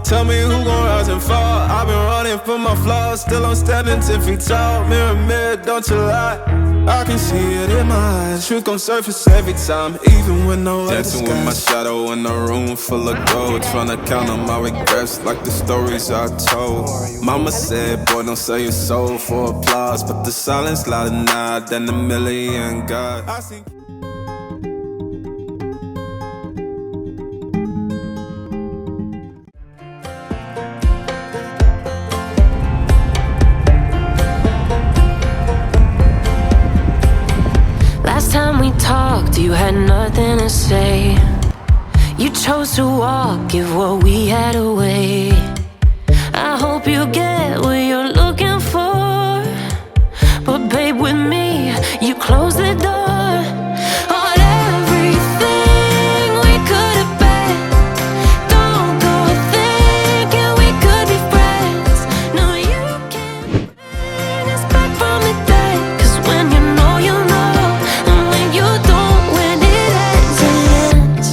Tell me who gon' rise and fall. I've been running for my flaws, still I'm standing 10 feet tall. Mirror, mirror, don't you lie. I can see it in my eyes. Truth gon' surface every time, even when no other dancing with my shadow in a room full of gold. Tryna count on my regrets like the stories I told. Mama said, boy, don't sell your soul for applause, but the silence louder now than a million God. I see. Last time we talked, you had nothing to say. You chose to walk, give what we had away. I hope you get what you're looking for, but babe, with me, you close the door on everything we could have been. Don't go thinking we could be friends. No, you can't bring us back from the dead. 'Cause when you know, you know, and when you don't, when it ends, it ends.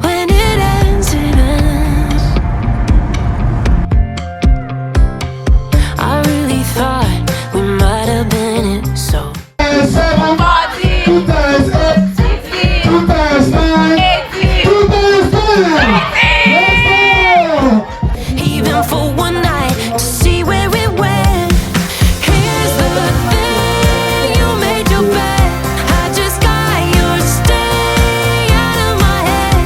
When it ends, it ends. I really thought we might have been it, so 2 times 8, 2 times 9, 2 times 10. Let's go! even for one night to see where it went. Here's the thing, you made your bed. I just got your stay out of my head.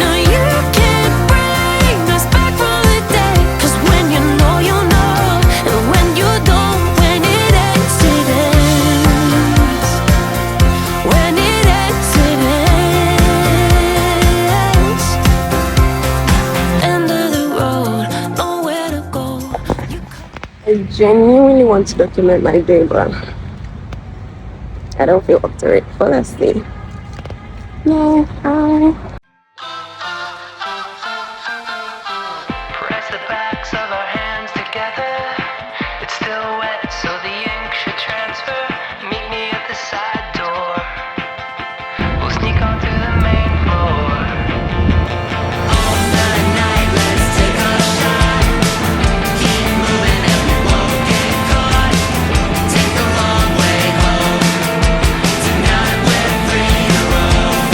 No, you can't bring us back from the dead. 'Cause when you know, you know, and when you don't, when it ends, it ends. When it ends, it ends. End of the road, nowhere to go. I genuinely want to document my day, but I don't feel up to it. But let's see. Yeah, hi. Press the backs of our hands together. It's still wet, so the ink should transfer. Meet me at the side door. We'll sneak on to the main floor. All night, let's take a shot. Keep moving and we won't get caught. Take the long way home. Tonight we're free to roam.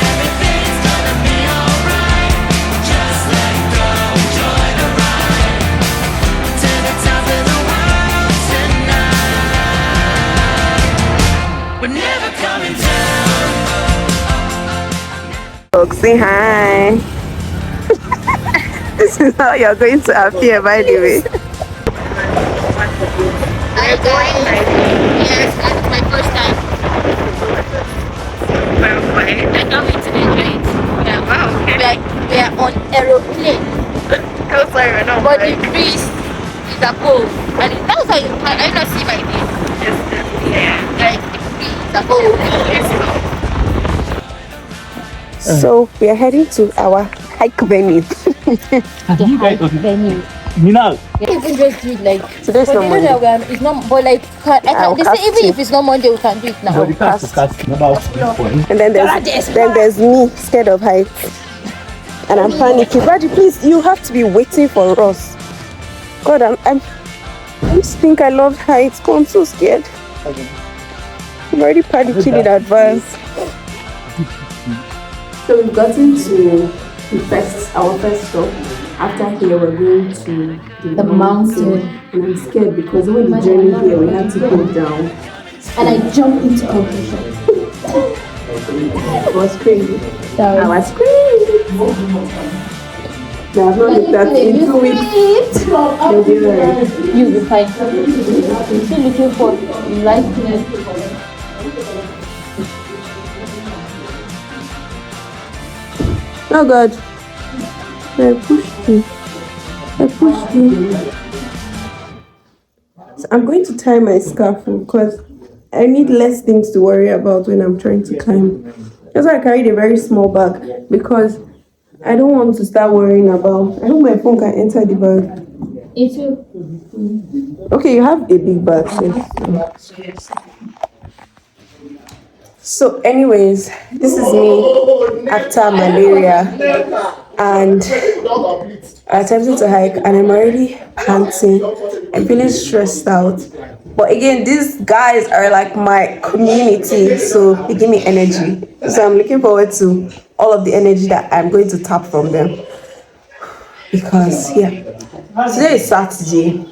Everything's gonna be alright. Just let go, enjoy the ride. To the top of the world tonight. We're never coming down. Folks, say hi. This is how you're going to appear, by the way. Hi guys. Yes, that's my first time. I can't wait to enjoy it. Yeah. Wow. Okay. We are on aeroplane. But the breeze is above. And that's how you can I not see my name. Yeah. Like the breeze is above. So we are heading to our hike venue. Venue. Mina, Even just do it like Today's but not you know Monday. that it's not but like I'll they say cast even you. if it's not Monday we can do it now. the cast to cast about point. And then there's me, scared of heights. And I'm panicking. Brady, please, you have to be waiting for us. God, I just think I love heights, but I'm so scared. I'm already panicking in advance. So we've gotten to our first stop. After here, we're going to the mountain. And I'm scared because when the journey here, we had to go down. And I jumped into conclusion. It was crazy. I was crazy. Now, I've not looked at in 2 weeks. You'll be fine. Still looking for life. Oh God. I pushed you. So I'm going to tie my scarf because I need less things to worry about when I'm trying to climb. That's why I carried a very small bag because I don't want to start worrying about. I hope my phone can enter the bag. It will. Okay, you have a big bag. So, anyways, this is me after malaria, and I attempted to hike, and I'm already panting. I'm feeling stressed out. But again, these guys are like my community, so they give me energy. So I'm looking forward to all of the energy that I'm going to tap from them. Because yeah, today is Saturday.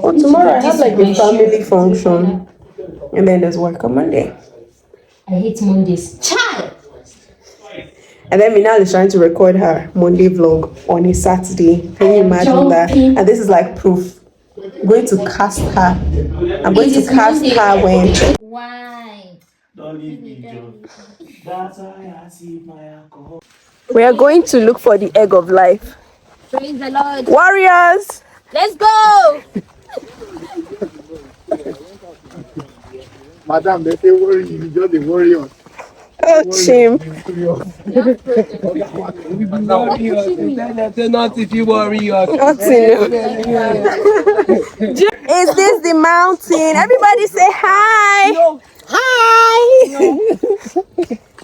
But tomorrow I have like a family function, and then there's work on Monday. I hate Mondays. Child! And then Minal is trying to record her Monday vlog on a Saturday. Can you imagine that? And this is like proof. I'm going to cast her. I'm going to cast her when. Why? Don't leave me, Joe. That's why I see my alcohol. We are going to look for the egg of life. Praise the Lord. Warriors! Let's go! Madam, they say worry, you just a warrior. Oh, shame. Not if you worry us. Nothing. Is this the mountain? Everybody say hi. No. Hi.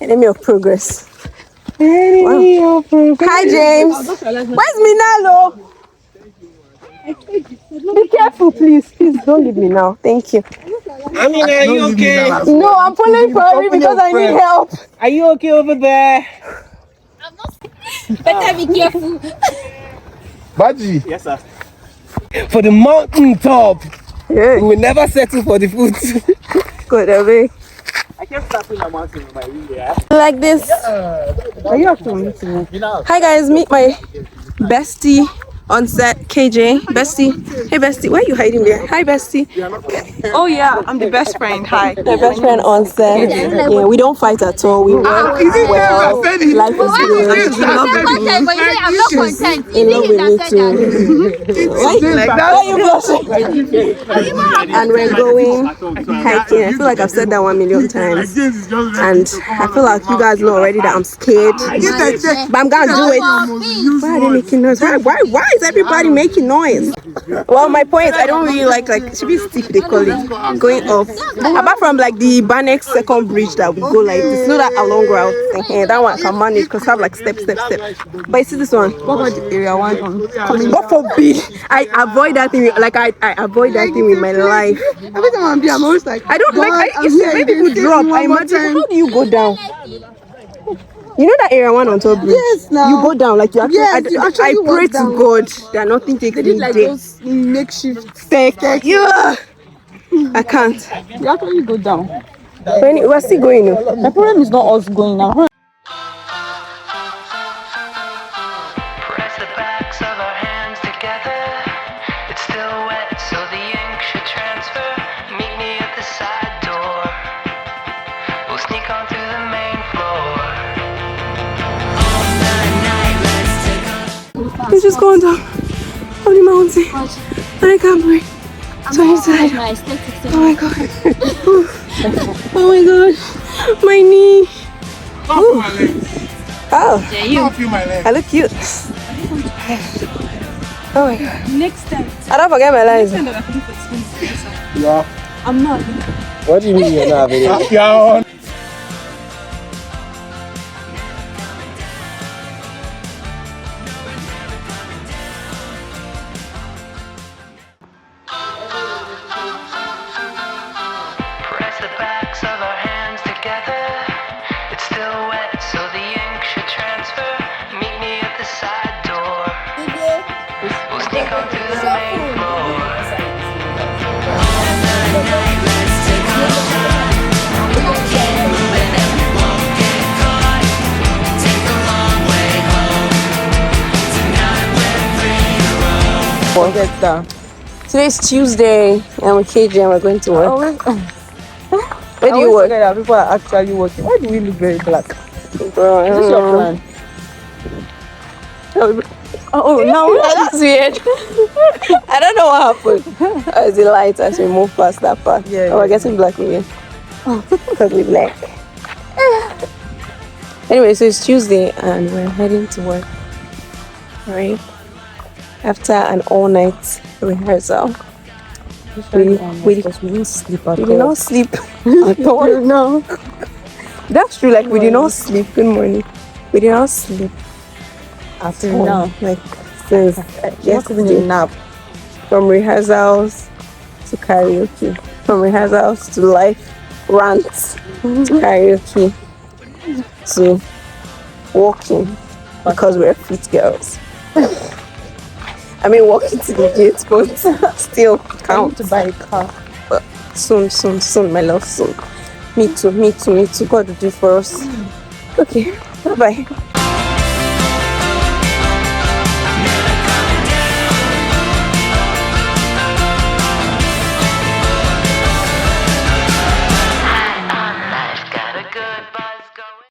Enemy of progress. Wow. Hi, James. Where's Minalo? Be careful, please. Please don't leave me now. Thank you. I mean, are you okay? No, I'm pulling for you because I need help. Are you okay over there? I'm not. Better be careful. Baji. Yes, sir. For the mountain top, Yeah. we will never settle for the foot. Good, away. I kept tapping the mountain with my wheel, yeah? Like this. Are you actually meeting me? Hi guys, meet my bestie on set, KJ. Bestie. Hey bestie, why are you hiding there? Hi bestie. Oh yeah, I'm the best friend. Hi. My best friend on set. Yeah, we don't fight at all. We work well. Life is But good. content, but you say I'm not content. In love with me too. Why are you blushing? And we're going hiking. I feel like I've said that 1,000,000 times. And I feel like you guys know already that I'm scared. But I'm gonna do it. Why are they making noise? Why is everybody making noise? Well, my point is I don't really like should be steep they call it, going off. Apart from like the Banex second bridge that we go like this, not that a long route. That one I can manage because I have like step. But you see this one? What about the area one on coming? God forbid I avoid that thing. Like I avoid that thing with my life. Every time I'm there, I'm always like, I don't like. I'm You see, here when people again, drop, take me I one more imagine time. how do you go down? You know that area one on top bridge? Yes, now. You go down like you actually. Yes, you actually I pray walk to down. God that nothing takes They me did like there. those makeshift. Thank you. I can't. You actually go down. We're still going. No? My problem is not us going now. Press the backs of our hands together. It's still wet, so the ink should transfer. Meet me at the side door. We'll sneak on through the main floor. We're just going down on the mountain. And I can't breathe. So inside. Oh my god. Oh my god. My knee. Oh. I look cute. Oh my god. Next time. I don't forget my lines. Yeah. I'm not. What do you mean you're not available? Yeah. Press the backs of our hands together. It's still wet, so the ink should transfer. Meet me at the side door. We'll sneak on through the main floor. Get down. Today's Tuesday and with KJ and we're going to work. Where do you work? That people are actually working. Why do we look very black? Bro, I Is don't this your know. plan? Oh, no, that's weird. I don't know what happened. It's the light as we move past that part. Yeah, Oh, we're getting black again. Because we black. Anyway, so it's Tuesday and we're heading to work. Right? After an all-night rehearsal. We didn't sleep at did not sleep at all. No. That's true. Like we did not sleep. Good morning. We did not sleep at Till all. now. Like since Not even a yesterday. nap. From rehearsals to karaoke. From rehearsals to live rants to karaoke to walking because we're fit girls. I mean walking to the gate, but still I need count. to buy a car. Soon, my love, soon. Me too. God will do for us. Okay, bye bye.